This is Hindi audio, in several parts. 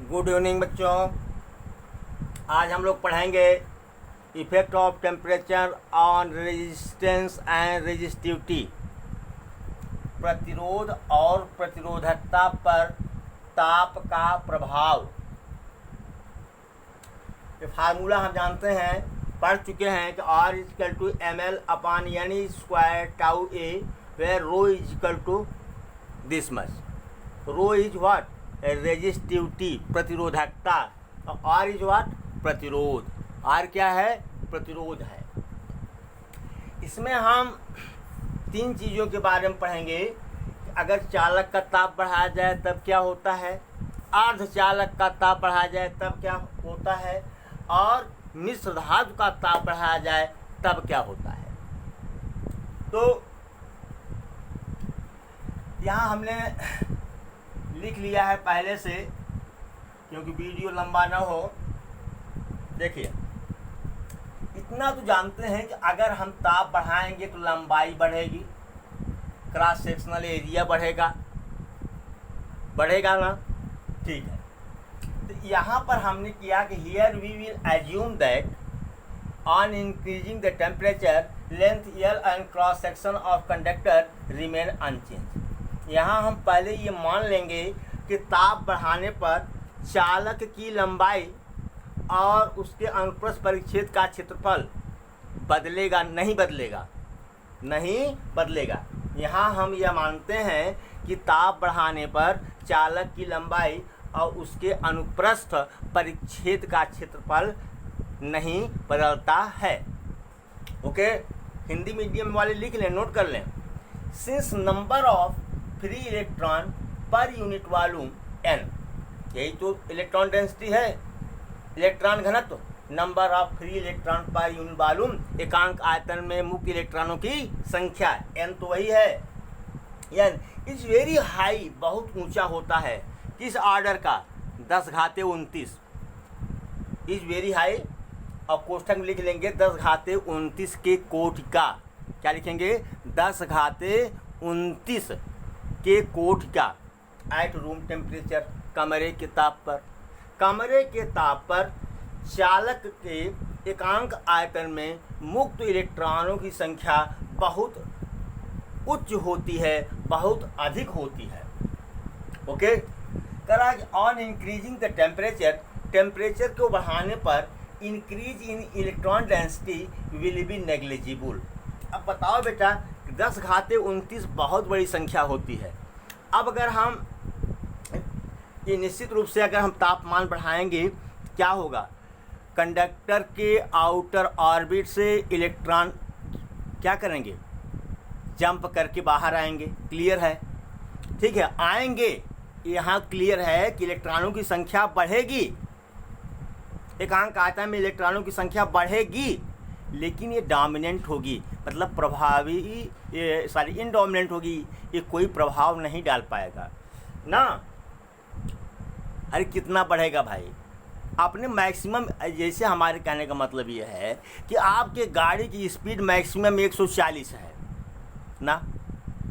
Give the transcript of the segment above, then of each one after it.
गुड इवनिंग बच्चों। आज हम लोग पढ़ेंगे effect of temperature on resistance and resistivity, प्रतिरोध और प्रतिरोधकता पर ताप का प्रभाव। ये फार्मूला हम जानते हैं, पढ़ चुके हैं कि R equal to ml/n² tau A, where rho equal to this much. Rho is what? Resistivity, प्रतिरोधकता, और R इज व्हाट? प्रतिरोध। R क्या है? प्रतिरोध है। इसमें हम तीन चीज़ों के बारे में पढ़ेंगे। अगर चालक का ताप बढ़ाया जाए तब क्या होता है, अर्धचालक का ताप बढ़ाया जाए तब क्या होता है, और मिश्र धातु का ताप बढ़ाया जाए तब क्या होता है। तो यहाँ हमने लिख लिया है पहले से, क्योंकि वीडियो लंबा ना हो। देखिए, इतना तो जानते हैं कि अगर हम ताप बढ़ाएंगे तो लंबाई बढ़ेगी, क्रॉस सेक्शनल एरिया बढ़ेगा ना। ठीक है, तो यहाँ पर हमने किया कि here we will assume that on increasing the temperature length L and cross section of conductor remain unchanged. यहाँ हम पहले ये मान लेंगे कि ताप बढ़ाने पर चालक की लंबाई और उसके अनुप्रस्थ परिच्छेद का क्षेत्रफल बदलेगा, नहीं बदलेगा। यहाँ हम यह मानते हैं कि ताप बढ़ाने पर चालक की लंबाई और उसके अनुप्रस्थ परिच्छेद का क्षेत्रफल नहीं बदलता है। ओके, हिंदी मीडियम वाले लिख लें, नोट कर लें। Since number of free electron per unit volume n, यही तो इलेक्ट्रॉन डेंसिटी है, इलेक्ट्रॉन घनत्व, number of free electron per unit volume, एकांक आयतन में मुक्त इलेक्ट्रॉनों की संख्या, n तो वही है। n इज वेरी हाई, बहुत ऊंचा होता है। किस ऑर्डर का? 10⁻29 इज वेरी हाई, और कोष्ठक में लिख लेंगे 10⁻29 के कोटि का। क्या लिखेंगे? 10⁻29 के कोटि का एट रूम टेम्परेचर, कमरे के ताप पर चालक के एकांक आयतन में मुक्त इलेक्ट्रॉनों की संख्या बहुत उच्च होती है, बहुत अधिक होती है। ओके, करा ऑन इंक्रीजिंग द टेम्परेचर को बढ़ाने पर increase in electron density will be negligible. अब बताओ बेटा, 10⁻29 बहुत बड़ी संख्या होती है। अब अगर हम ये निश्चित रूप से अगर हम तापमान बढ़ाएंगे क्या होगा? कंडक्टर के आउटर ऑर्बिट से इलेक्ट्रॉन क्या करेंगे? जंप करके बाहर आएंगे। क्लियर है? ठीक है, आएंगे, यहाँ क्लियर है कि इलेक्ट्रॉनों की संख्या बढ़ेगी, एकांक आयतन में इलेक्ट्रॉनों की संख्या बढ़ेगी, लेकिन ये डोमिनेंट होगी, मतलब इनडोमिनेंट होगी। ये कोई प्रभाव नहीं डाल पाएगा ना। अरे कितना बढ़ेगा भाई? आपने मैक्सिमम, जैसे हमारे कहने का मतलब ये है कि आपके गाड़ी की स्पीड मैक्सिमम 140 है ना,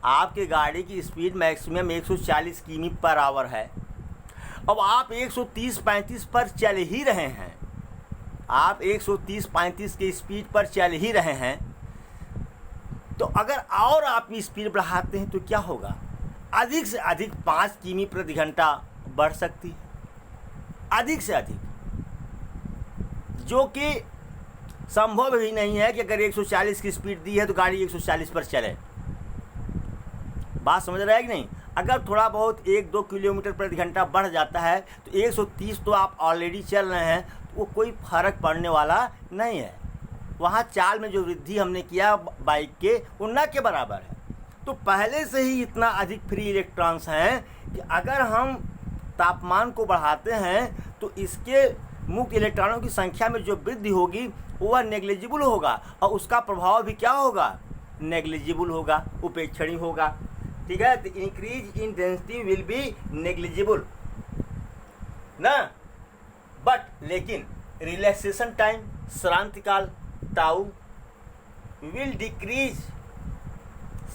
आपके गाड़ी की स्पीड मैक्सिमम 140 किमी/आवर है। अब आप 130-35 पर चल ही रहे हैं, आप 130-35 की स्पीड पर चल ही रहे हैं, तो अगर और आप स्पीड बढ़ाते हैं तो क्या होगा? अधिक से अधिक 5 किमी/घंटा बढ़ सकती है, अधिक से अधिक, जो कि संभव ही नहीं है कि अगर 140 की स्पीड दी है तो गाड़ी 140 पर चले। बात समझ रहे हैं कि नहीं? अगर थोड़ा बहुत 1-2 किलोमीटर/घंटा बढ़ जाता है तो 130 तो आप ऑलरेडी चल रहे हैं, तो वो कोई फर्क पड़ने वाला नहीं है। वहाँ चाल में जो वृद्धि हमने किया बाइक के, वो न के बराबर है। तो पहले से ही इतना अधिक फ्री इलेक्ट्रॉन्स हैं कि अगर हम तापमान को बढ़ाते हैं तो इसके मुक्त इलेक्ट्रॉनों की संख्या में जो वृद्धि होगी वह नेग्लिजिबल होगा, और उसका प्रभाव भी क्या होगा? नेग्लिजिबल होगा, उपेक्षणीय होगा। ठीक है, तो increase in density will be negligible ना। बट लेकिन रिलैक्सेशन टाइम, श्रांतिकाल टाउ विल डिक्रीज,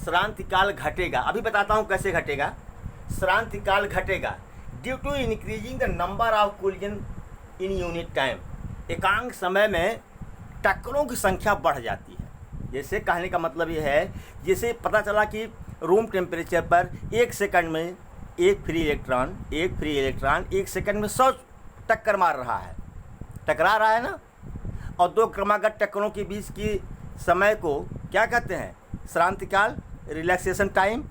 श्रांतिकाल घटेगा। अभी बताता हूँ कैसे घटेगा। श्रांतिकाल घटेगा, due to increasing the number of collision in unit time, एकांक समय में टक्करों की संख्या बढ़ जाती है। जैसे कहने का मतलब ये है, जैसे पता चला कि रूम टेम्परेचर पर 1 सेकंड में एक फ्री इलेक्ट्रॉन 1 सेकंड में 100 टक्कर मार रहा है, टकरा रहा है ना, और 2 क्रमागत टक्करों के बीच की समय को क्या कहते हैं? श्रांतिकाल, रिलैक्सेशन टाइम।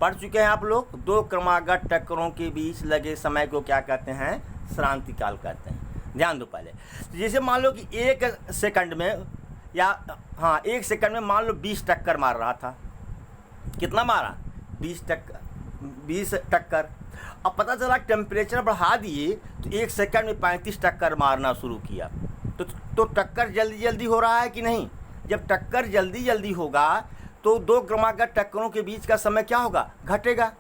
पढ़ चुके हैं आप लोग। 2 क्रमागत टक्करों के बीच लगे समय को क्या कहते हैं? श्रांतिकाल कहते हैं। ध्यान दो पहले। तो जैसे मान लो कि 1 सेकंड में या 1 सेकंड में मान लो 20 टक्कर मार रहा था। कितना मारा? 20 टक्कर। अब पता चला टेम्परेचर बढ़ा दिए तो 1 सेकंड में 35 टक्कर मारना शुरू किया। तो टक्कर जल्दी जल्दी हो रहा है कि नहीं? जब टक्कर जल्दी जल्दी होगा तो 2 क्रमागत टक्करों के बीच का समय क्या होगा? घटेगा।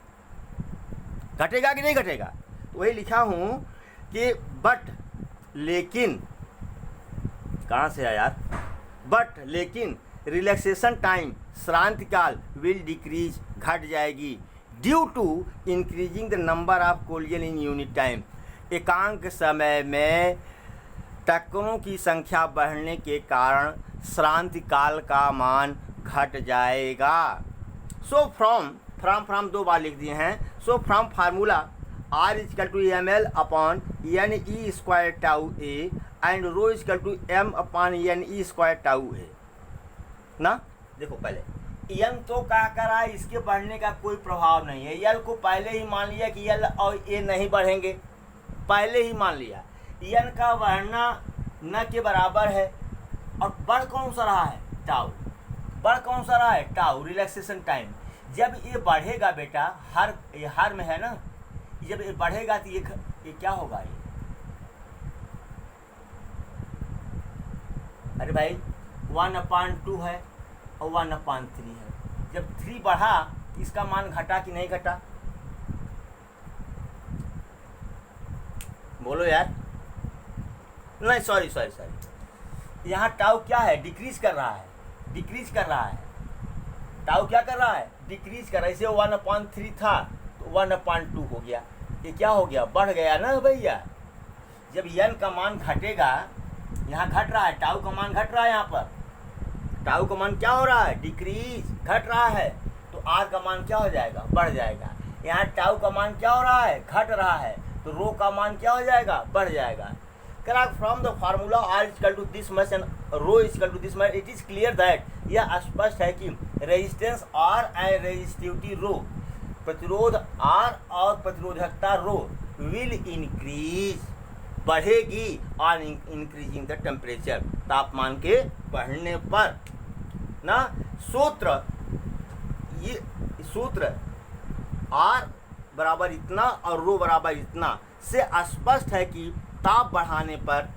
घटेगा कि नहीं घटेगा? वही लिखा हूँ कि बट लेकिन, कहाँ से है यार? बट लेकिन रिलैक्सेशन टाइम, श्रांतिकाल, विल डिक्रीज, घट जाएगी, due to increasing the number of collision in unit time, एकांक समय में टक्करों की संख्या बढ़ने के कारण श्रांतिकाल का मान घट जाएगा। सो फ्रॉम 2 बार लिख दिए हैं। So from formula R = ml upon NE square tau A and rho = m upon NE square tau A ना। देखो पहले एम तो क्या करा, इसके बढ़ने का कोई प्रभाव नहीं है। यल को पहले ही मान लिया कि यल और ए नहीं बढ़ेंगे, पहले ही मान लिया। एन का बढ़ना न के बराबर है, और बढ़ कौन सा रहा है? टाउ। बढ़ कौन सा रहा है? Tau, relaxation time. जब ये बढ़ेगा बेटा, हर में है ना, जब ये बढ़ेगा तो ये क्या होगा? ये अरे भाई 1/2 है और 1/3 है। जब 3 बढ़ा तो इसका मान घटा कि नहीं घटा? बोलो यार। नहीं, सॉरी, यहाँ टाउ क्या है? डिक्रीज कर रहा है, टाउ क्या कर रहा है? डिक्रीज कर रहा है। इसे 1/3 था तो 1/2 हो गया। ये क्या हो गया? बढ़ गया ना भैया। जब एन का मान घटेगा, यहाँ घट रहा है, टाउ का मान घट रहा है, यहाँ पर टाउ का मान क्या हो रहा है? डिक्रीज, घट रहा है, तो आर का मान क्या हो जाएगा? बढ़ जाएगा। यहाँ टाउ का मान क्या हो रहा है? घट रहा है, तो रो का मान क्या हो जाएगा? बढ़ जाएगा। From the formula R = this much and rho = this much, it is clear that, यह स्पष्ट है कि रेजिस्टेंस R एंड रेजिस्टिविटी रो, प्रतिरोध R और प्रतिरोधकता रो, विल इंक्रीज, बढ़ेगी, ऑन इंक्रीजिंग द टेम्परेचर, तापमान के बढ़ने पर ना। सूत्र R बराबर इतना और रो बराबर इतना से स्पष्ट है कि ताप बढ़ाने पर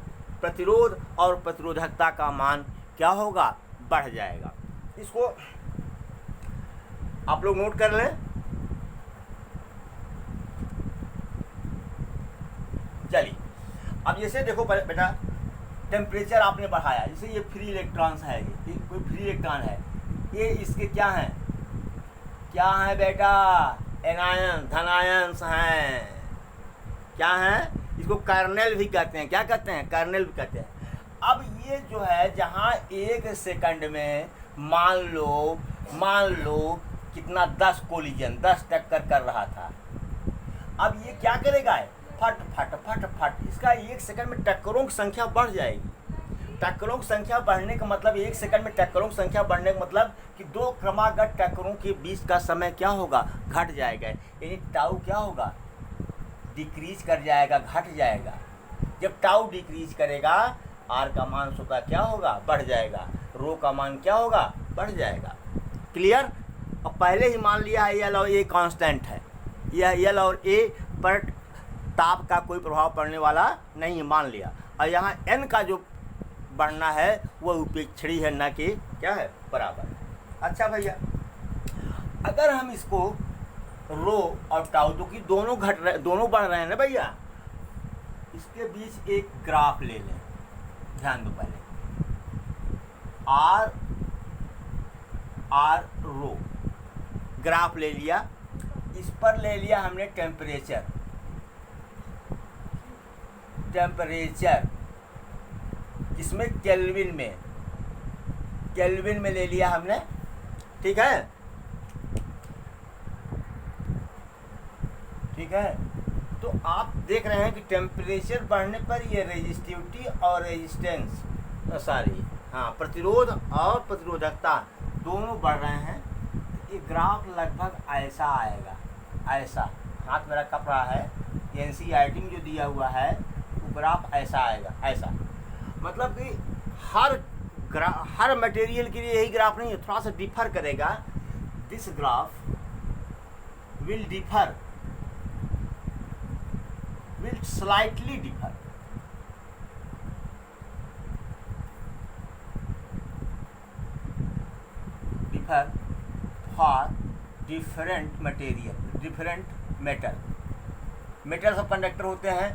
प्रतिरोध और प्रतिरोधकता का मान क्या होगा? बढ़ जाएगा। इसको आप लोग नोट कर लें। चलिए, अब जैसे देखो बेटा, टेम्परेचर आपने बढ़ाया, जैसे ये फ्री इलेक्ट्रॉन्स है, ये कोई फ्री इलेक्ट्रॉन है, ये इसके क्या हैं? क्या है बेटा? एनायन, धनायंस हैं। क्या हैं? इसको कर्नेल भी कहते हैं। क्या कहते हैं? कर्नेल भी कहते हैं। अब ये जो है, जहाँ 1 सेकंड में मान लो कितना 10 कोलिजन, 10 टक्कर कर रहा था। अब ये क्या करेगा? फट फट फट फट, इसका 1 सेकंड में टक्करों की संख्या बढ़ जाएगी। टक्करों की संख्या बढ़ने का मतलब, 1 सेकंड में टक्करों की संख्या बढ़ने का मतलब कि 2 क्रमागत टक्करों के बीच का समय क्या होगा? घट जाएगा। यानी टाउ क्या होगा? डिक्रीज कर जाएगा, घट जाएगा। जब टाउ डिक्रीज करेगा, आर का मान स्वतः क्या होगा? बढ़ जाएगा। रो का मान क्या होगा? बढ़ जाएगा। क्लियर? अब पहले ही मान लिया है एल और ए कांस्टेंट है, यह एल और ए पर ताप का कोई प्रभाव पड़ने वाला नहीं, मान लिया। और यहाँ एन का जो बढ़ना है वह उपेक्षणीय है, न कि क्या है? बराबर। अच्छा भैया, अगर हम इसको रो और टाउ, तो कि दोनों बढ़ रहे हैं ना भैया, इसके बीच एक ग्राफ ले लें। ध्यान दो पहले, आर रो ग्राफ ले लिया, इस पर ले लिया हमने टेम्परेचर, टेम्परेचर, किसमें, केल्विन में, केल्विन में ले लिया हमने, ठीक है, ठीक है। तो आप देख रहे हैं कि टेम्परेचर बढ़ने पर ये रेजिस्टिविटी और रेजिस्टेंस, प्रतिरोध और प्रतिरोधकता दोनों बढ़ रहे हैं। तो ये ग्राफ लगभग ऐसा आएगा, ऐसा, हाथ में रखा पड़ा है, एनसीईआरटी में जो दिया हुआ है वो ग्राफ ऐसा आएगा, ऐसा। मतलब कि हर मटेरियल के लिए यही ग्राफ नहीं है, थोड़ा सा डिफर करेगा। This graph will differ, will slightly differ, for different material, different metal, metal सब कंडक्टर होते हैं,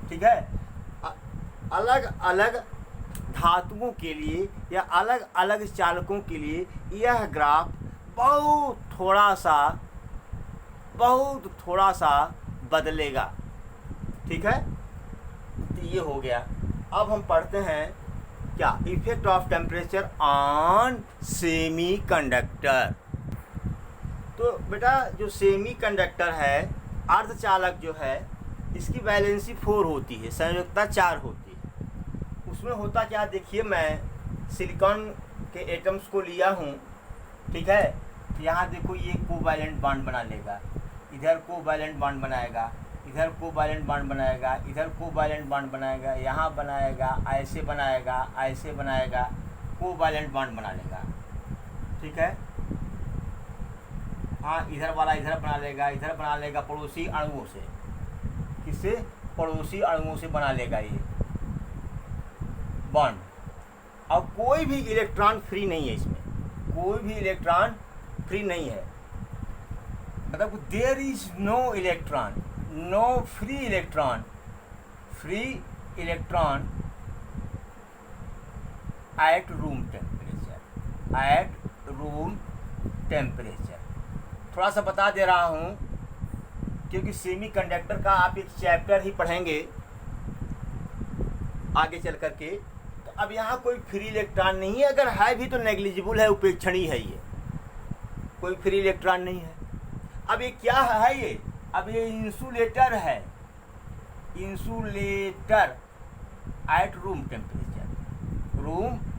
ठीक है। अलग अलग धातुओं के लिए या अलग अलग चालकों के लिए यह ग्राफ बहुत थोड़ा सा बदलेगा, ठीक है। तो ये हो गया। अब हम पढ़ते हैं क्या, effect of temperature on semi conductor. तो बेटा जो सेमी कंडक्टर है, अर्धचालक जो है, इसकी वैलेंसी 4 होती है, संयोजकता 4 होती है। उसमें होता क्या, देखिए मैं सिलिकॉन के एटम्स को लिया हूँ, ठीक है। यहाँ देखो ये कोवैलेंट बॉन्ड बना लेगा, इधर कोवैलेंट बॉन्ड बनाएगा, इधर कोवैलेंट बॉन्ड बनाएगा, इधर कोवैलेंट बॉन्ड बनाएगा, यहाँ बनाएगा, ऐसे बनाएगा, ऐसे बनाएगा, कोवैलेंट बॉन्ड बना लेगा, ठीक है। हाँ, इधर वाला इधर बना लेगा पड़ोसी अणुओं से, किससे, पड़ोसी अणुओं से बना लेगा ये बॉन्ड। अब कोई भी इलेक्ट्रॉन फ्री नहीं है इसमें, कोई भी इलेक्ट्रॉन फ्री नहीं है, मतलब there is no electron, no free electron at room temperature, थोड़ा सा बता दे रहा हूँ क्योंकि सेमी कंडक्टर का आप एक चैप्टर ही पढ़ेंगे आगे चल करके। तो अब यहाँ कोई फ्री इलेक्ट्रॉन नहीं है, अगर है भी तो नेग्लिजिबल है, उपेक्षणीय है, ये कोई फ्री इलेक्ट्रॉन नहीं है। अब ये क्या है, ये अब ये इंसुलेटर है, इंसुलेटर एट रूम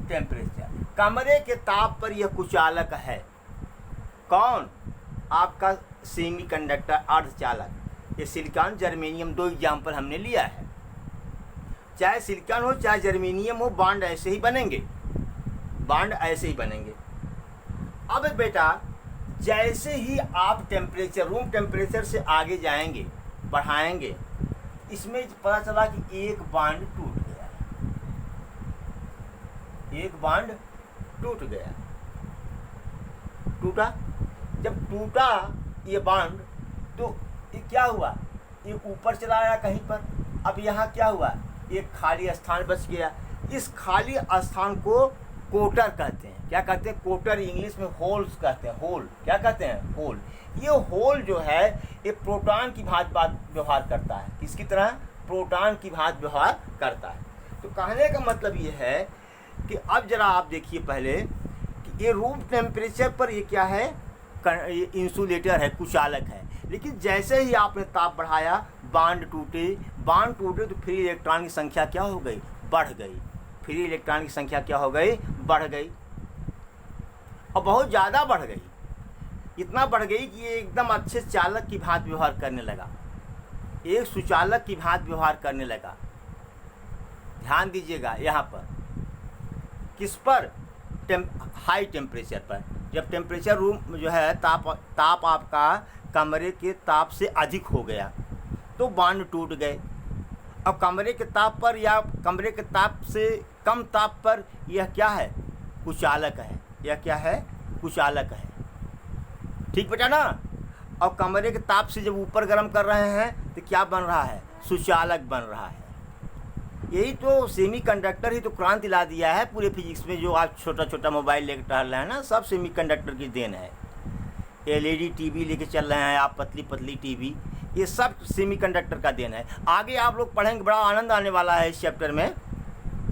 टेम्परेचर, कमरे के ताप पर यह कुचालक है। कौन, आपका सेमी कंडक्टर अर्धचालक। ये सिलिकॉन जर्मेनियम 2 एग्जाम्पल हमने लिया है, चाहे सिलिकॉन हो चाहे जर्मेनियम हो, बॉन्ड ऐसे ही बनेंगे, बॉन्ड ऐसे ही बनेंगे। अब बेटा जैसे ही आप टेम्परेचर, रूम टेम्परेचर से आगे जाएंगे, बढ़ाएंगे, इसमें पता चला कि एक बॉन्ड टूट गया, एक बॉन्ड टूट गया, टूटा। जब टूटा ये बॉन्ड तो ये क्या हुआ, ये ऊपर चला आया कहीं पर। अब यहाँ क्या हुआ, एक खाली स्थान बच गया। इस खाली स्थान को कोटर कहते हैं। क्या कहते हैं, कोटर, इंग्लिश में होल्स कहते हैं, होल, क्या कहते हैं, होल। ये होल जो है ये प्रोटॉन की भांति व्यवहार करता है, किसकी तरह, प्रोटॉन की भांति व्यवहार करता है। तो कहने का मतलब ये है कि अब जरा आप देखिए पहले कि ये रूम टेम्परेचर पर ये क्या है, ये इंसुलेटर है, कुचालक है। लेकिन जैसे ही आपने ताप बढ़ाया, बॉन्ड टूटे तो फ्री इलेक्ट्रॉन की संख्या क्या हो गई, बढ़ गई। फ्री इलेक्ट्रॉन की संख्या क्या हो गई, बढ़ गई, और बहुत ज़्यादा बढ़ गई। इतना बढ़ गई कि ये एकदम अच्छे चालक की भांति व्यवहार करने लगा, एक सुचालक की भांति व्यवहार करने लगा। ध्यान दीजिएगा यहाँ पर, किस पर, हाई टेम्परेचर पर। जब टेम्परेचर रूम जो है, ताप आपका कमरे के ताप से अधिक हो गया तो बॉन्ड टूट गए। अब कमरे के ताप पर या कमरे के ताप से कम ताप पर यह क्या है, कुचालक है। यह क्या है, कुचालक है, ठीक बेटा ना। और कमरे के ताप से जब ऊपर गर्म कर रहे हैं तो क्या बन रहा है, सुचालक बन रहा है। यही तो सेमी कंडक्टर ही तो क्रांति ला दिया है पूरे फिजिक्स में। जो आप छोटा छोटा मोबाइल लेकर टहल रहे हैं ना, सब सेमी कंडक्टर की देन है। LED टीवी लेके चल रहे हैं आप, पतली पतली टीवी, ये सब सेमीकंडक्टर का देन है। आगे आप लोग पढ़ेंगे, बड़ा आनंद आने वाला है इस चैप्टर में,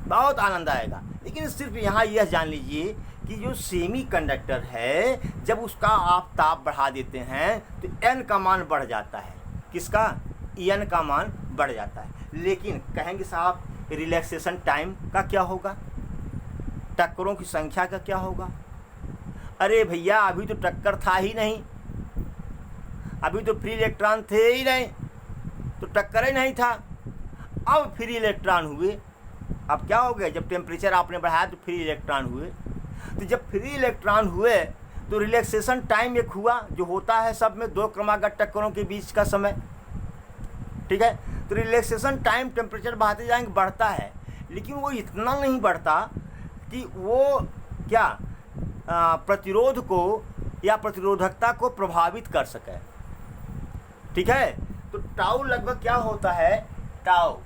बहुत आनंद आएगा। लेकिन सिर्फ यहाँ यह जान लीजिए कि जो सेमीकंडक्टर है, जब उसका आप ताप बढ़ा देते हैं तो n का मान बढ़ जाता है। किसका? n का मान बढ़ जाता है। लेकिन कहेंगे साहब रिलैक्सेशन टाइम का क्या होगा, टक्करों की संख्या का क्या होगा? अरे भैया अभी तो टक्कर था ही नहीं, अभी तो फ्री इलेक्ट्रॉन थे ही नहीं, तो टक्कर ही नहीं था। अब फ्री इलेक्ट्रॉन हुए, अब क्या हो गया? जब टेम्परेचर आपने बढ़ाया तो फ्री इलेक्ट्रॉन हुए। तो जब फ्री इलेक्ट्रॉन हुए तो रिलैक्सेशन टाइम एक हुआ, जो होता है सब में 2 क्रमागत टक्करों के बीच का समय। ठीक है, तो रिलैक्सेशन टाइम टेम्परेचर बढ़ाते जाएंगे बढ़ता है, लेकिन वो इतना नहीं बढ़ता कि वो क्या प्रतिरोध को या प्रतिरोधकता को प्रभावित कर सके। ठीक है, तो टाउ लगभग क्या होता है? टाउ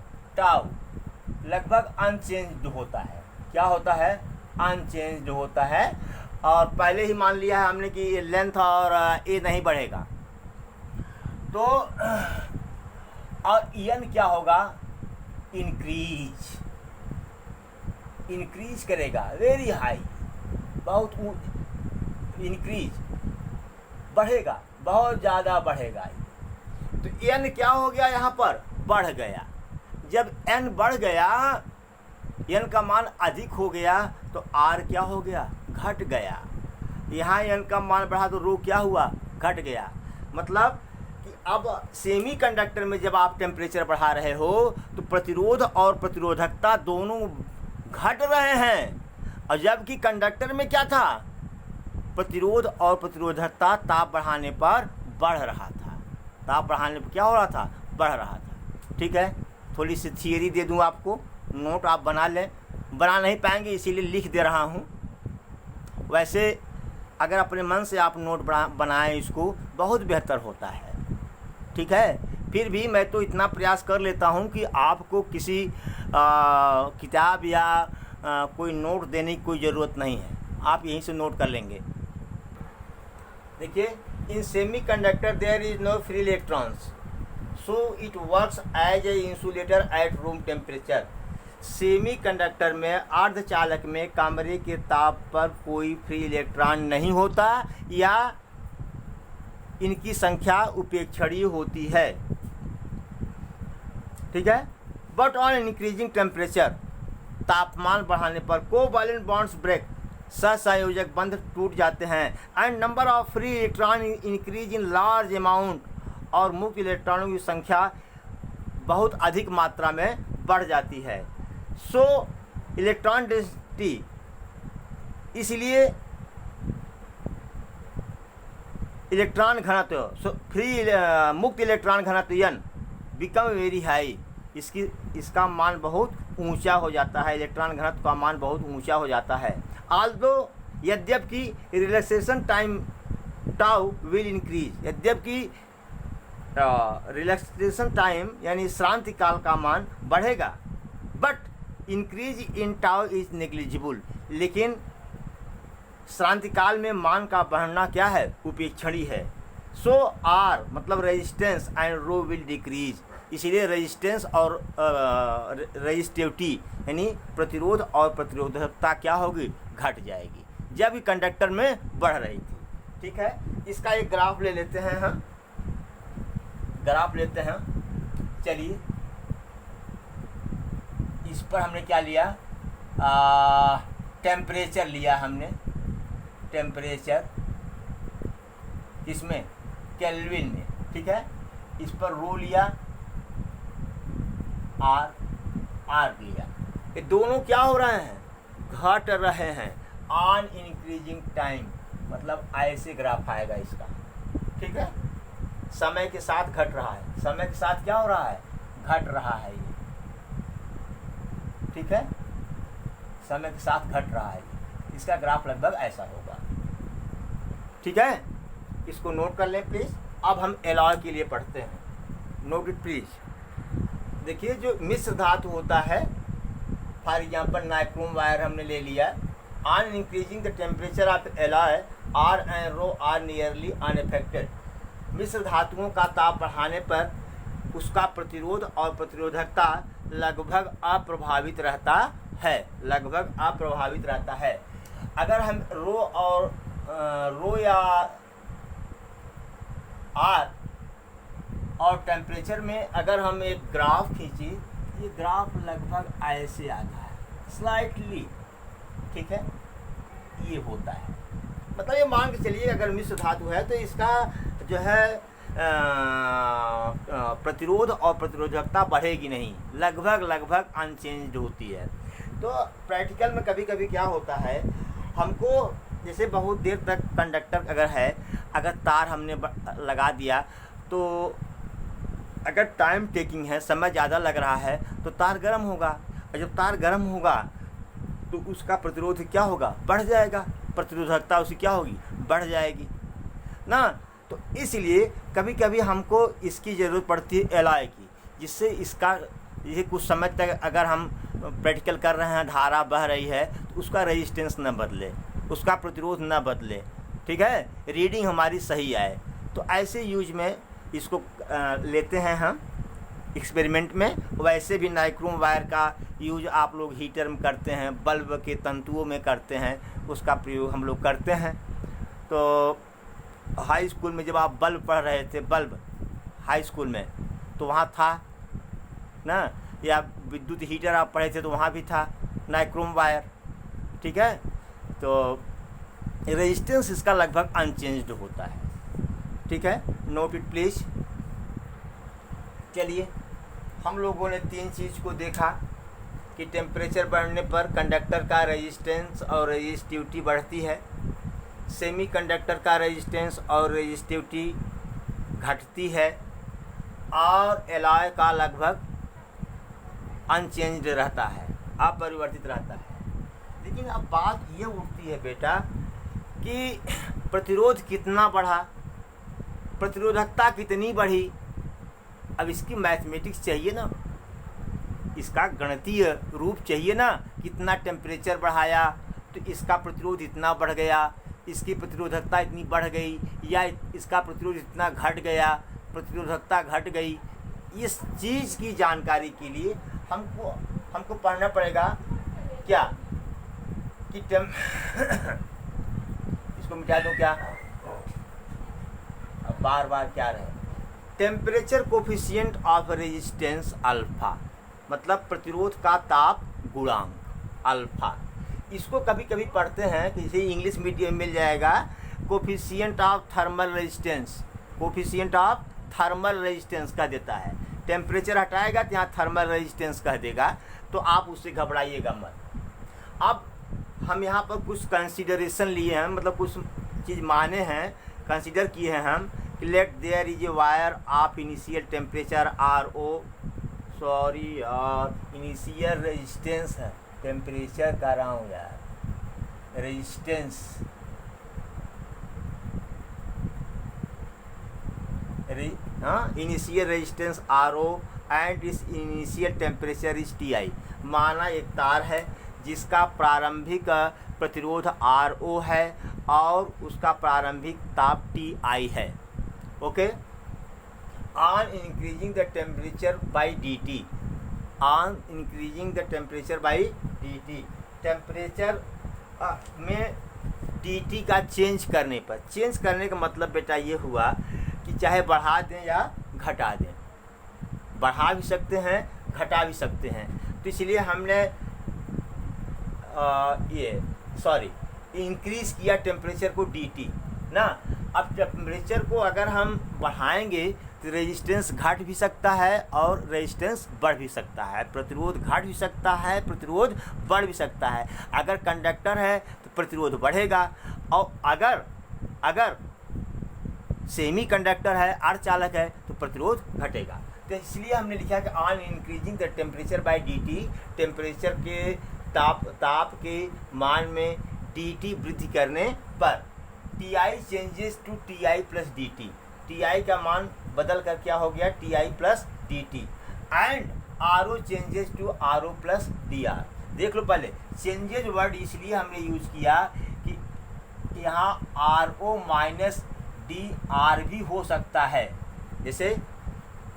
लगभग अनचेंज्ड होता है। क्या होता है? अनचेंज्ड होता है। और पहले ही मान लिया है हमने कि लेंथ और ए नहीं बढ़ेगा, तो और एन क्या होगा? इंक्रीज करेगा, वेरी हाई, बहुत इंक्रीज बढ़ेगा, बहुत ज़्यादा बढ़ेगा। तो एन क्या हो गया? यहाँ पर बढ़ गया। जब एन बढ़ गया, एन का मान अधिक हो गया, तो आर क्या हो गया? घट गया। यहाँ एन का मान बढ़ा तो रो क्या हुआ? घट गया। मतलब कि अब सेमीकंडक्टर में जब आप टेम्परेचर बढ़ा रहे हो तो प्रतिरोध और प्रतिरोधकता दोनों घट रहे हैं, और जबकि कंडक्टर में क्या था? प्रतिरोध और प्रतिरोधकता ताप बढ़ाने पर बढ़ रहा था। ताप बढ़ाने पर क्या हो रहा था? बढ़ रहा था। ठीक है, थोड़ी सी थियरी दे दूं आपको, नोट आप बना लें। बना नहीं पाएंगे इसीलिए लिख दे रहा हूं। वैसे अगर अपने मन से आप नोट बनाएं इसको, बहुत बेहतर होता है। ठीक है, फिर भी मैं तो इतना प्रयास कर लेता हूं कि आपको किसी किताब या कोई नोट देने की कोई ज़रूरत नहीं है, आप यहीं से नोट कर लेंगे। देखिए, in semiconductor there is no free electrons, so it works as a insulator at room temperature. Semiconductor में, अर्धचालक में कमरे के ताप पर कोई फ्री इलेक्ट्रॉन नहीं होता या इनकी संख्या उपेक्षणीय होती है। ठीक है, बट ऑन इंक्रीजिंग टेम्परेचर, तापमान बढ़ाने पर कोवैलेंट बॉन्ड्स ब्रेक, सहसंयोजक बंध टूट जाते हैं, and number of free electron increase in large amount, और मुक्त इलेक्ट्रॉनों की संख्या बहुत अधिक मात्रा में बढ़ जाती है। सो इलेक्ट्रॉन डेंसिटी, इसलिए इलेक्ट्रॉन घनत्व, सो मुक्त इलेक्ट्रॉन घनत्व n बिकम वेरी हाई, इसका मान बहुत ऊंचा हो जाता है, इलेक्ट्रॉन घनत्व का मान बहुत ऊंचा हो जाता है। आल्दो, यद्यपि relaxation time tau will increase, यद्यपि रिलैक्सेशन टाइम यानी श्रांति काल का मान बढ़ेगा, but increase in tau is negligible, लेकिन श्रांति काल में मान का बढ़ना क्या है? उपेक्षणीय है। सो आर मतलब resistance and rho will decrease, इसीलिए रेजिस्टेंस और रेजिस्टिविटी यानी प्रतिरोध और प्रतिरोधकता क्या होगी? घट जाएगी, जब कंडक्टर में बढ़ रही थी। ठीक है, इसका एक ग्राफ ले लेते हैं हम, ग्राफ लेते हैं। चलिए, इस पर हमने क्या लिया? टेम्परेचर लिया हमने, टेम्परेचर किसमें? केल्विन में। ठीक है, इस पर रो लिया, आर लिया। ये दोनों क्या हो रहे हैं? घट रहे हैं ऑन इंक्रीजिंग टाइम, मतलब ऐसे ग्राफ आएगा इसका। ठीक है, समय के साथ घट रहा है, समय के साथ क्या हो रहा है? घट रहा है ये। ठीक है, समय के साथ घट रहा है, इसका ग्राफ लगभग ऐसा होगा। ठीक है, इसको नोट कर लें प्लीज। अब हम एलॉय के लिए पढ़ते हैं, नोट इट प्लीज। देखिए, जो मिश्र धातु होता है, फॉर एग्जाम्पल नाइक्रोम वायर हमने ले लिया, on increasing the temperature of alloy R and rho are nearly unaffected. मिश्र धातुओं का ताप बढ़ाने पर उसका प्रतिरोध और प्रतिरोधकता लगभग अप्रभावित रहता है, लगभग अप्रभावित रहता है। अगर हम रो या आर और टेम्परेचर में अगर हम एक ग्राफ खींचे, ये ग्राफ लगभग ऐसे आता है, स्लाइटली, ठीक है, ये होता है। मतलब ये मान के चलिए अगर मिश्र धातु है तो इसका जो है प्रतिरोध और प्रतिरोधकता बढ़ेगी नहीं, लगभग अनचेंज्ड होती है। तो प्रैक्टिकल में कभी कभी क्या होता है, हमको जैसे बहुत देर तक कंडक्टर अगर है, अगर तार हमने लगा दिया तो अगर टाइम टेकिंग है, समय ज़्यादा लग रहा है तो तार गर्म होगा, और जब तार गर्म होगा तो उसका प्रतिरोध क्या होगा, बढ़ जाएगा, प्रतिरोधकता उसकी क्या होगी, बढ़ जाएगी ना। तो इसलिए कभी कभी हमको इसकी ज़रूरत पड़ती है एलॉय की, जिससे इसका ये कुछ समय तक अगर हम प्रैक्टिकल कर रहे हैं, धारा बह रही है तो उसका रेजिस्टेंस न बदले, उसका प्रतिरोध न बदले, ठीक है, रीडिंग हमारी सही आए। तो ऐसे यूज में इसको लेते हैं हम एक्सपेरिमेंट में। वैसे भी नाइक्रोम वायर का यूज आप लोग हीटर में करते हैं, बल्ब के तंतुओं में करते हैं, उसका प्रयोग हम लोग करते हैं। तो हाई स्कूल में जब आप बल्ब पढ़ रहे थे, बल्ब हाई स्कूल में, तो वहाँ था ना, या विद्युत हीटर आप पढ़े थे तो वहाँ भी था नाइक्रोम वायर, ठीक है। तो रेजिस्टेंस इसका लगभग अनचेंज्ड होता है, ठीक है, नोट इट प्लीज। चलिए, हम लोगों ने 3 चीज़ को देखा कि टेम्परेचर बढ़ने पर कंडक्टर का रेजिस्टेंस और रेजिस्टिविटी बढ़ती है, सेमी कंडक्टर का रेजिस्टेंस और रेजिस्टिविटी घटती है, और एलॉय का लगभग अनचेंज्ड रहता है, अपरिवर्तित रहता है। लेकिन अब बात ये उठती है बेटा कि प्रतिरोध कितना बढ़ा, प्रतिरोधकता कितनी बढ़ी। अब इसकी मैथमेटिक्स चाहिए ना, इसका गणितीय रूप चाहिए ना, कितना टेम्परेचर बढ़ाया तो इसका प्रतिरोध इतना बढ़ गया, इसकी प्रतिरोधकता इतनी बढ़ गई, या इसका प्रतिरोध इतना घट गया, प्रतिरोधकता घट गई। इस चीज़ की जानकारी के लिए हमको पढ़ना पड़ेगा क्या कि इसको मिटा दूँ क्या, अब बार बार क्या रहे, temperature coefficient of resistance alpha, मतलब प्रतिरोध का ताप गुणांक अल्फा। इसको कभी कभी पढ़ते हैं कि जैसे इंग्लिश मीडियम मिल जाएगा, coefficient of thermal resistance, coefficient of thermal resistance कह देता है। टेम्परेचर हटाएगा तो यहाँ थर्मल रेजिस्टेंस कह देगा, तो आप उससे घबराइएगा मत। अब हम यहाँ पर कुछ कंसिडरेशन लिए हैं, मतलब कुछ चीज़ माने हैं, कंसिडर किए हैं हम कि let there is a wire of initial temperature initial resistance है, टेम्परेचर कर रहा हूँ यार, resistance, initial resistance RO and इस इनिशियल टेम्परेचर इज TI। माना एक तार है जिसका प्रारंभिक प्रतिरोध RO है और उसका प्रारंभिक ताप TI है, okay. On increasing the temperature by DT, on increasing the temperature by DT, temperature में DT का चेंज करने पर, चेंज करने का मतलब बेटा ये हुआ कि चाहे बढ़ा दें या घटा दें, बढ़ा भी सकते हैं, घटा भी सकते हैं। तो इसलिए हमने इंक्रीज़ किया टेम्परेचर को DT ना। अब टेम्परेचर को अगर हम बढ़ाएंगे तो रेजिस्टेंस घट भी सकता है और रेजिस्टेंस बढ़ भी सकता है, प्रतिरोध घट भी सकता है, प्रतिरोध बढ़ भी सकता है। अगर कंडक्टर है तो प्रतिरोध बढ़ेगा, और अगर सेमी कंडक्टर है, अर्धचालक है, तो प्रतिरोध घटेगा। तो इसलिए हमने लिखा कि on increasing the temperature by DT, temperature के ताप के मान में DT वृद्धि करने पर TI changes to TI plus DT, TI का मान बदल कर क्या हो गया, TI plus DT, and RO changes to RO plus DR। देख लो, पहले चेंजेज वर्ड इसलिए हमने यूज किया कि यहाँ RO माइनस डी आर भी हो सकता है। जैसे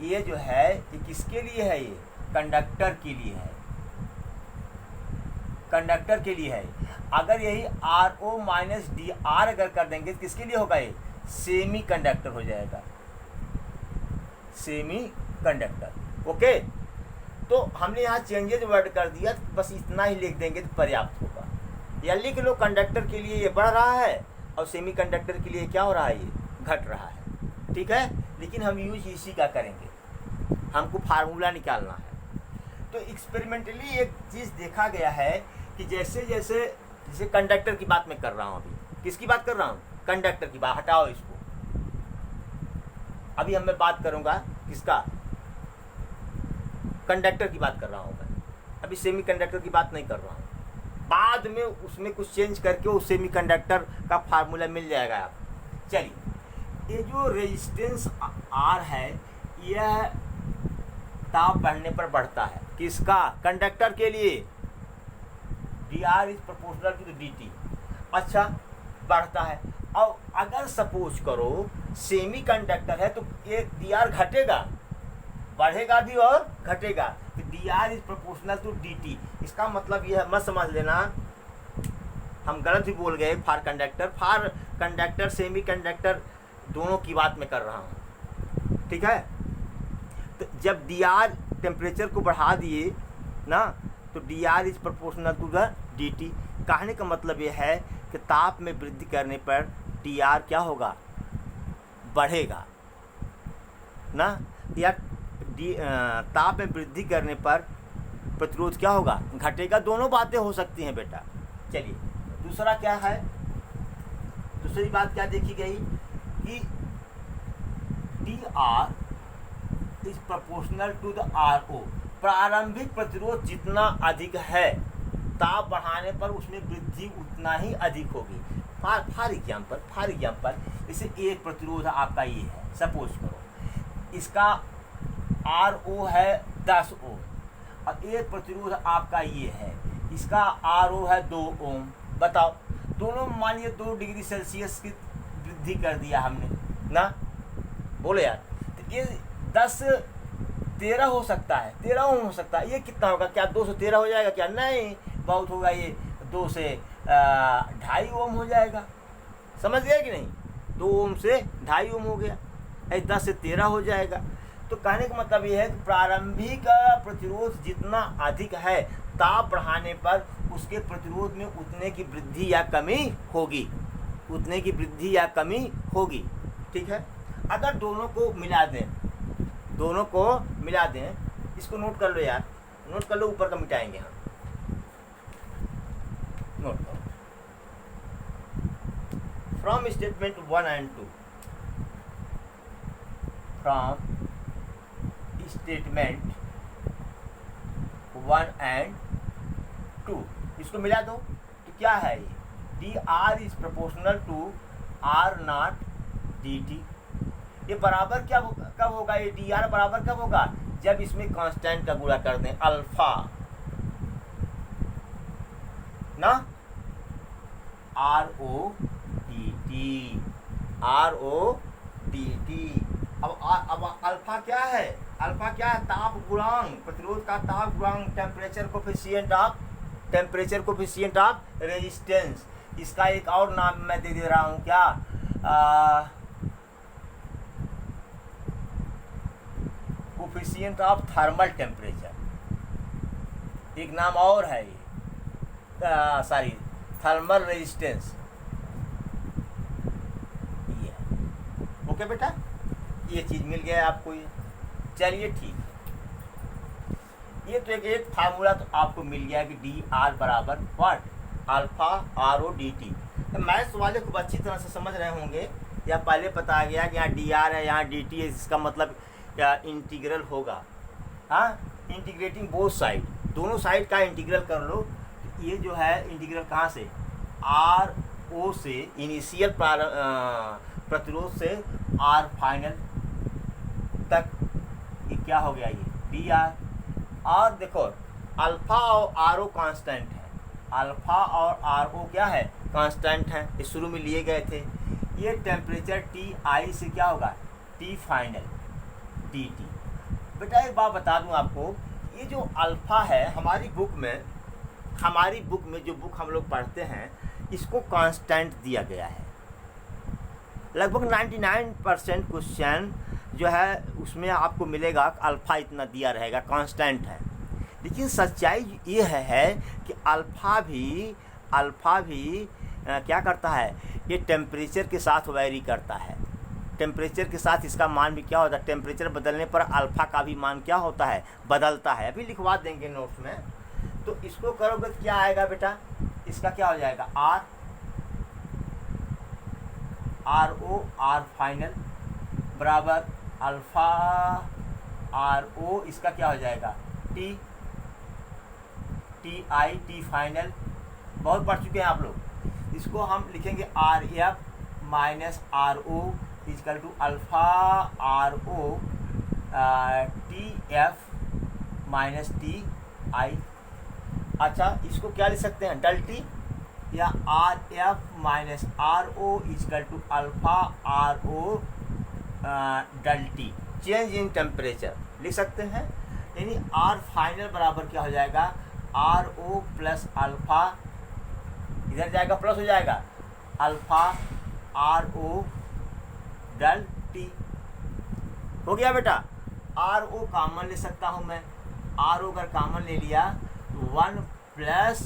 ये जो है ये किसके लिए है, ये कंडक्टर के लिए है, कंडक्टर के लिए है। अगर यही R O minus D R अगर कर देंगे तो किसके लिए होगा, ये सेमी कंडक्टर हो जाएगा, सेमी कंडक्टर। ओके, तो हमने यहाँ चेंजेज वर्ड कर दिया, तो बस इतना ही लिख देंगे तो पर्याप्त होगा। या लिख लो कंडक्टर के लिए ये बढ़ रहा है और सेमी कंडक्टर के लिए क्या हो रहा है, ये घट रहा है। ठीक है, लेकिन हम यूज इसी का करेंगे, हमको फार्मूला निकालना है। तो एक्सपेरिमेंटली एक चीज़ देखा गया है कि जैसे जैसे जैसे कंडक्टर की बात मैं कर रहा हूँ, अभी किसकी बात कर रहा हूँ, कंडक्टर की बात, हटाओ इसको। अभी मैं बात करूँगा किसका, कंडक्टर की बात कर रहा हूँ मैं, अभी सेमी कंडक्टर की बात नहीं कर रहा हूँ। बाद में उसमें कुछ चेंज करके उस सेमी कंडक्टर का फार्मूला मिल जाएगा आपको। चलिए, ये जो रेजिस्टेंस आर है यह ताप बढ़ने पर बढ़ता है, किसका, कंडक्टर के लिए, D R is proportional to D T. अच्छा, बढ़ता है। और अगर सपोज करो सेमी कंडक्टर है तो ये डी आर घटेगा, बढ़ेगा भी और घटेगा, तो D R is proportional to D T. इसका मतलब यह मत समझ लेना हम गलत भी बोल गए, फार कंडक्टर सेमी कंडक्टर दोनों की बात मैं कर रहा हूँ। ठीक है, तो जब डी आर टेम्परेचर को बढ़ा दिए ना, तो D R is proportional to the D T. कहने का मतलब यह है कि ताप में वृद्धि करने पर डी आर क्या होगा, बढ़ेगा ना, या ताप में वृद्धि करने पर प्रतिरोध क्या होगा, घटेगा। दोनों बातें हो सकती हैं बेटा। चलिए, दूसरा क्या है, दूसरी बात क्या देखी गई कि D R is proportional to the R O. प्रारंभिक प्रतिरोध जितना अधिक है, ताप बढ़ाने पर उसमें वृद्धि उतना ही अधिक होगी। फॉर एग्जाम्पल जैसे एक प्रतिरोध आपका ये है, सपोज करो इसका आर ओ है 10 ओम और एक प्रतिरोध आपका ये है, इसका आर ओ है 2 ओम। बताओ, दोनों मानिए 2 डिग्री सेल्सियस की वृद्धि कर दिया हमने ना, बोले यार। तो ये 10 13 हो सकता है, 13 ओम हो सकता है। ये कितना होगा, क्या 2 से 13 हो जाएगा क्या, नहीं, बहुत होगा, ये 2 से 2.5 ओम हो जाएगा। समझ गया कि नहीं, 2 ओम से 2.5 ओम हो गया, 10 से 13 हो जाएगा। तो कहने का मतलब ये है कि प्रारंभिक प्रतिरोध जितना अधिक है, ताप बढ़ाने पर उसके प्रतिरोध में उतने की वृद्धि या कमी होगी, उतने की वृद्धि या कमी होगी। ठीक है, अगर दोनों को मिला दें, दोनों को मिला दें, इसको नोट कर लो यार, नोट कर लो, ऊपर का मिटाएंगे हम, नोट करो। From statement 1 and 2, from statement 1 and 2 इसको मिला दो तो क्या है, ये D R is proportional to R naught D T. ये बराबर क्या कब होगा, ये डी आर बराबर कब होगा, जब इसमें कांस्टेंट का गुणा कर दें, अल्फा ना, R O D T, R O D T. अब अल्फा क्या है, अल्फा क्या है, ताप गुणांक, प्रतिरोध का ताप गुणांक, टेम्परेचर कोफिशिएंट ऑफ रेजिस्टेंस। इसका एक और नाम मैं दे रहा हूँ, क्या, कोफिशिएंट ऑफ थर्मल टेम्परेचर, एक नाम और है ये, सॉरी, थर्मल रेजिस्टेंस। ये ओके बेटा, ये चीज़ मिल गया आपको ये। चलिए ठीक है, ये तो एक फार्मूला तो आपको मिल गया कि डी आर बराबर what, alpha R O D T. Maths वाले खूब अच्छी तरह से समझ रहे होंगे, या पहले पता गया कि यहाँ डी आर है, यहाँ डी टी है, इसका मतलब क्या इंटीग्रल होगा। हाँ, इंटीग्रेटिंग बोथ साइड, दोनों साइड का इंटीग्रल कर लो। तो ये जो है इंटीग्रल कहाँ से, आर ओ से, इनिशियल प्रतिरोध से आर फाइनल तक, ये क्या हो गया, ये डी आर। और देखो अल्फा और आर ओ कांस्टेंट है, अल्फा और आर ओ क्या है, कांस्टेंट है, ये शुरू में लिए गए थे। ये टेम्परेचर टी आई से क्या होगा, टी फाइनल डी टी। बेटा एक बात बता दूं आपको, ये जो अल्फ़ा है हमारी बुक में जो बुक हम लोग पढ़ते हैं इसको कांस्टेंट दिया गया है। लगभग 99% क्वेश्चन जो है उसमें आपको मिलेगा अल्फ़ा इतना दिया रहेगा, कांस्टेंट है। लेकिन सच्चाई ये है कि अल्फ़ा भी क्या करता है, ये टेम्परेचर के साथ वैरी करता है। टेम्परेचर के साथ इसका मान भी क्या होता है, टेम्परेचर बदलने पर अल्फ़ा का भी मान क्या होता है, बदलता है। अभी लिखवा देंगे नोट्स में। तो इसको करोगे तो क्या आएगा बेटा, इसका क्या हो जाएगा, आर ओ आर फाइनल बराबर अल्फ़ा आर ओ, इसका क्या हो जाएगा, टी आई टी फाइनल। बहुत पढ़ चुके हैं आप लोग। इसको हम लिखेंगे R F minus R O equal to alpha R O T F minus T I. अच्छा, इसको क्या लिख सकते हैं, डल टी या R F minus R O equal to alpha R O del T, change in temperature लिख सकते हैं। यानी आर फाइनल बराबर क्या हो जाएगा, आर ओ प्लस अल्फ़ा, इधर जाएगा प्लस हो जाएगा, alpha R O del T. हो गया बेटा। आर ओ कॉमन ले सकता हूँ मैं, आर ओ अगर कॉमन ले लिया 1 प्लस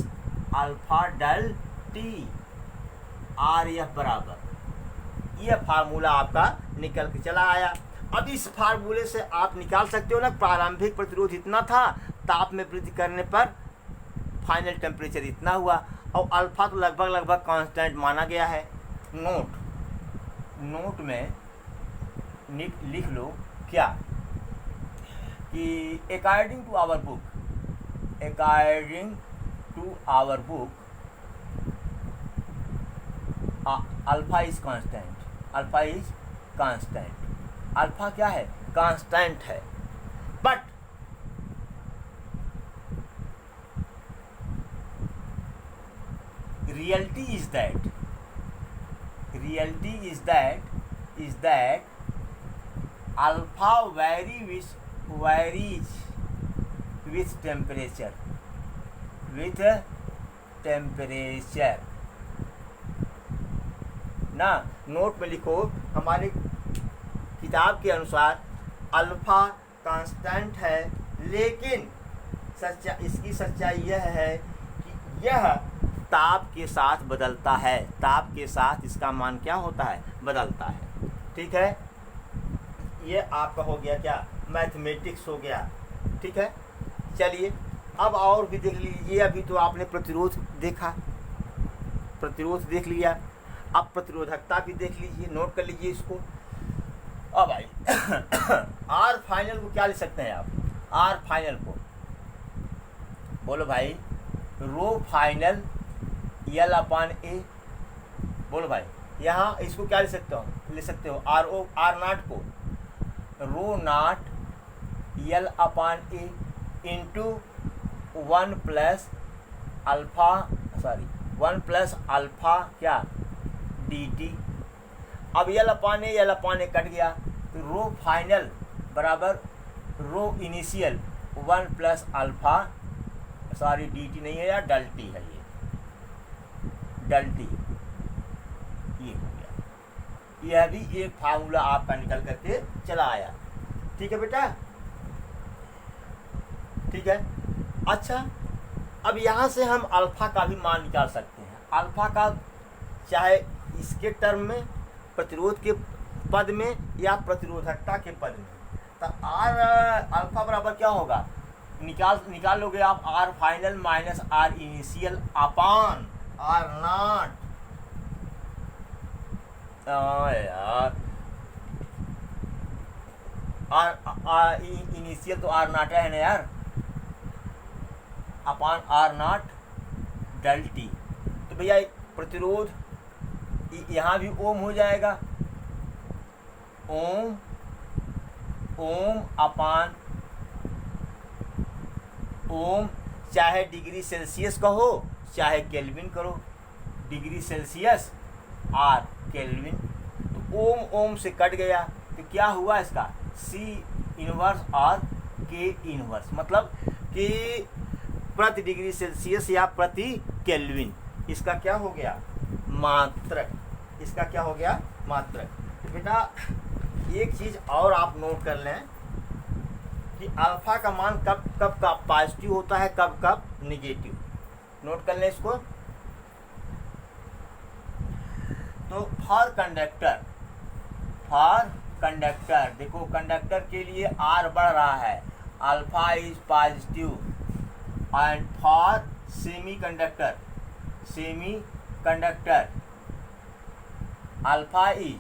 अल्फ़ा डल टी आर एफ बराबर, यह फार्मूला आपका निकल के चला आया। अब इस फार्मूले से आप निकाल सकते हो ना, प्रारंभिक प्रतिरोध इतना था, ताप में वृद्धि करने पर फाइनल टेम्परेचर इतना हुआ, और अल्फ़ा तो लगभग कांस्टेंट माना गया है। नोट में लिख लो क्या कि according to our book alpha is constant. Alpha क्या है, कांस्टेंट है। But reality is that alpha varies with temperature ना। नोट में लिखो, हमारे किताब के अनुसार अल्फा कांस्टेंट है, लेकिन इसकी सच्चाई यह है कि यह ताप के साथ बदलता है, ताप के साथ इसका मान क्या होता है, बदलता है। ठीक है, ये आपका हो गया क्या, मैथमेटिक्स हो गया। ठीक है, चलिए अब और भी देख लीजिए। अभी तो आपने प्रतिरोध देखा, प्रतिरोध देख लिया, अब प्रतिरोधकता भी देख लीजिए, नोट कर लीजिए इसको। अब भाई आर फाइनल को क्या ले सकते हैं आप, आर फाइनल को बोलो भाई, रो फाइनल यल अपान ए। बोलो भाई, यहाँ इसको क्या ले सकते हो आर नाट को रो नाट यल अपान ए इंटू 1 प्लस अल्फा क्या डी टी। अब यल अपान ए कट गया, तो रो फाइनल बराबर rho initial 1 plus alpha D T नहीं है यार, डल टी है, ये डल टी ये हो गया। यह भी एक फार्मूला आपका निकल करके चला आया। ठीक है बेटा, ठीक है। अच्छा, अब यहाँ से हम अल्फा का भी मान निकाल सकते हैं। अल्फा का चाहे इसके टर्म में, प्रतिरोध के पद में या प्रतिरोधकता के पद में, तो आर अल्फा बराबर क्या होगा, निकाल लोगे आप, R final minus R initial upon R naught. यार आर इनिशियल तो आर नॉट है ना यार, upon R naught del T. तो भैया प्रतिरोध यहाँ भी ओम हो जाएगा, ओम अपान ओम, चाहे डिग्री सेल्सियस का हो चाहे केल्विन करो, degree Celsius are kelvin Om Om से कट गया तो क्या हुआ इसका C इनवर्स और K इनवर्स, मतलब कि प्रति डिग्री सेल्सियस या प्रति केल्विन इसका क्या हो गया मात्रक, इसका क्या हो गया मात्रक। तो बेटा एक चीज़ और आप नोट कर लें कि अल्फा का मान कब कब का पॉजिटिव होता है, कब कब निगेटिव, नोट कर लें इसको। तो फॉर कंडक्टर देखो कंडक्टर के लिए R बढ़ रहा है, alpha is positive, and for semi conductor alpha is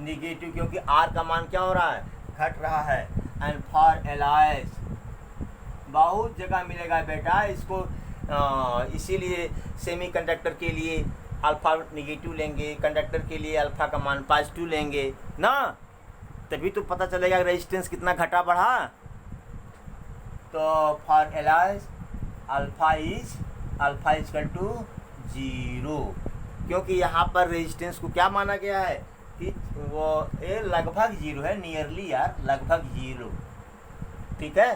negative, क्योंकि R का मान क्या हो रहा है घट रहा है। एंड फॉर एलॉयज बहुत जगह मिलेगा बेटा इसको, इसीलिए सेमी कंडक्टर के लिए अल्फा निगेटिव लेंगे, कंडक्टर के लिए अल्फा का मान पॉजिटिव लेंगे ना, तभी तो पता चलेगा रेजिस्टेंस कितना घटा बढ़ा। तो for alloys alpha is equal to 0, क्योंकि यहाँ पर रेजिस्टेंस को क्या माना गया है कि वो ये लगभग 0 है, नियरली यार लगभग 0, ठीक है।